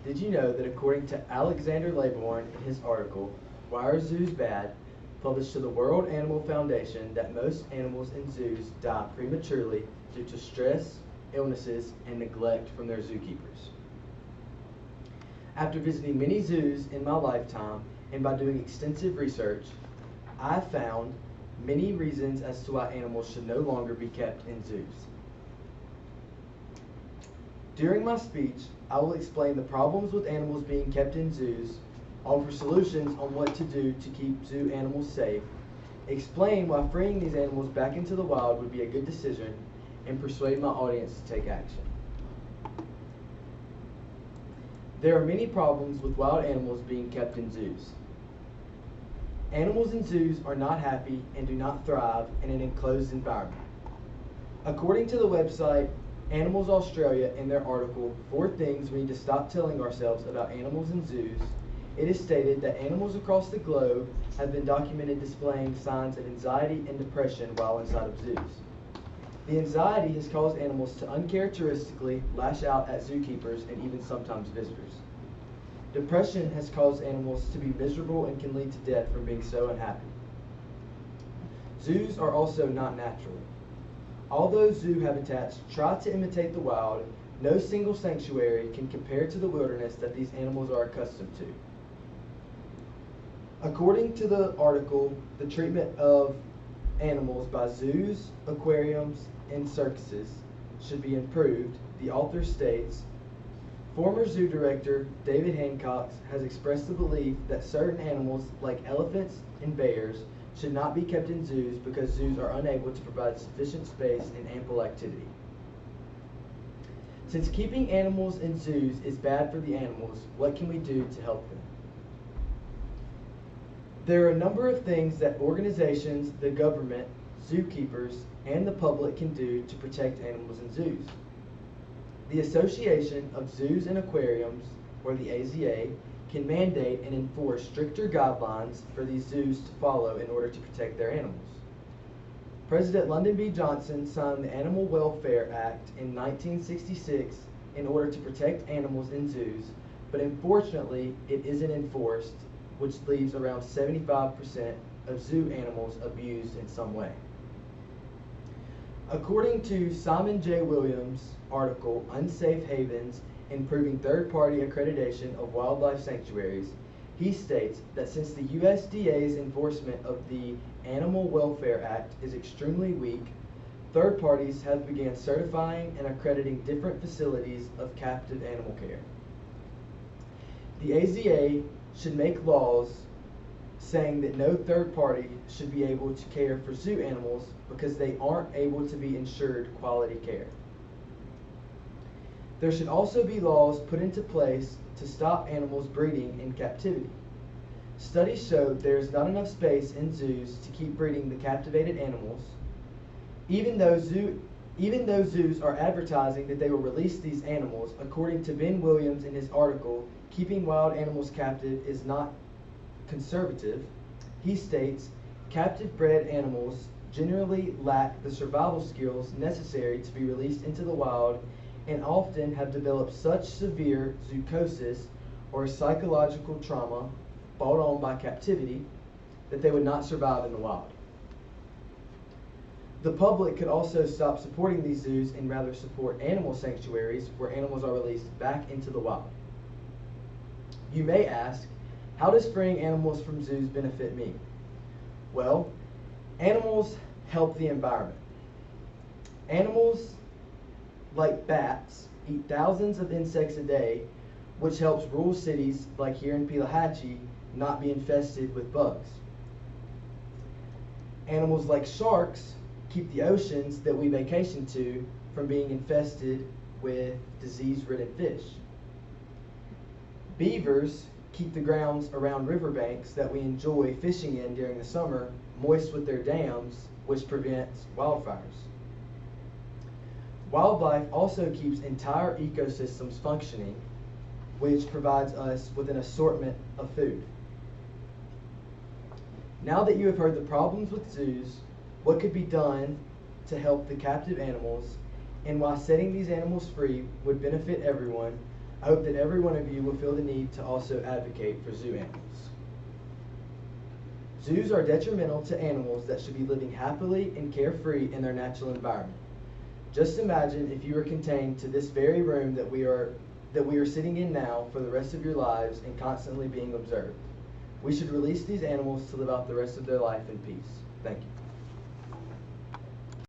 Did you know that according to Alexander Laborn in his article, Why Are Zoos Bad?, published to the World Animal Foundation, that most animals in zoos die prematurely due to stress, illnesses, and neglect from their zookeepers? After visiting many zoos in my lifetime and by doing extensive research, I found many reasons as to why animals should no longer be kept in zoos. During my speech, I will explain the problems with animals being kept in zoos, offer solutions on what to do to keep zoo animals safe, explain why freeing these animals back into the wild would be a good decision, and persuade my audience to take action. There are many problems with wild animals being kept in zoos. Animals in zoos are not happy and do not thrive in an enclosed environment. According to the website Animals Australia, in their article, 4 Things We Need to Stop Telling Ourselves About Animals in Zoos, it is stated that animals across the globe have been documented displaying signs of anxiety and depression while inside of zoos. The anxiety has caused animals to uncharacteristically lash out at zookeepers and even sometimes visitors. Depression has caused animals to be miserable and can lead to death from being so unhappy. Zoos are also not natural. Although zoo habitats try to imitate the wild, no single sanctuary can compare to the wilderness that these animals are accustomed to. According to the article, the treatment of animals by zoos, aquariums, and circuses should be improved. The author states, former zoo director David Hancock has expressed the belief that certain animals like elephants and bears should not be kept in zoos because zoos are unable to provide sufficient space and ample activity. Since keeping animals in zoos is bad for the animals, what can we do to help them? There are a number of things that organizations, the government, zookeepers, and the public can do to protect animals in zoos. The Association of Zoos and Aquariums, or the AZA, can mandate and enforce stricter guidelines for these zoos to follow in order to protect their animals. President Lyndon B. Johnson signed the Animal Welfare Act in 1966 in order to protect animals in zoos, but unfortunately it isn't enforced, which leaves around 75% of zoo animals abused in some way. According to Simon J. Williams' article, Unsafe Havens, Improving Third-Party Accreditation of Wildlife Sanctuaries, he states that since the USDA's enforcement of the Animal Welfare Act is extremely weak, third parties have begun certifying and accrediting different facilities of captive animal care. The AZA should make laws saying that no third party should be able to care for zoo animals because they aren't able to be ensured quality care. There should also be laws put into place to stop animals breeding in captivity. Studies show there is not enough space in zoos to keep breeding the captivated animals. Even though zoos are advertising that they will release these animals, according to Ben Williams in his article, Keeping Wild Animals Captive is Not Conservative, he states, captive bred animals generally lack the survival skills necessary to be released into the wild and often have developed such severe zoochosis or psychological trauma brought on by captivity that they would not survive in the wild. The public could also stop supporting these zoos and rather support animal sanctuaries where animals are released back into the wild. You may ask, how does freeing animals from zoos benefit me? Well, animals help the environment. Animals like bats eat thousands of insects a day, which helps rural cities like here in Pelahatchie not be infested with bugs. Animals like sharks keep the oceans that we vacation to from being infested with disease-ridden fish. Beavers keep the grounds around riverbanks that we enjoy fishing in during the summer moist with their dams, which prevents wildfires. Wildlife also keeps entire ecosystems functioning, which provides us with an assortment of food. Now that you have heard the problems with zoos, what could be done to help the captive animals, and why setting these animals free would benefit everyone, I hope that every one of you will feel the need to also advocate for zoo animals. Zoos are detrimental to animals that should be living happily and carefree in their natural environment. Just imagine if you were contained to this very room that we are sitting in now for the rest of your lives and constantly being observed. We should release these animals to live out the rest of their life in peace. Thank you.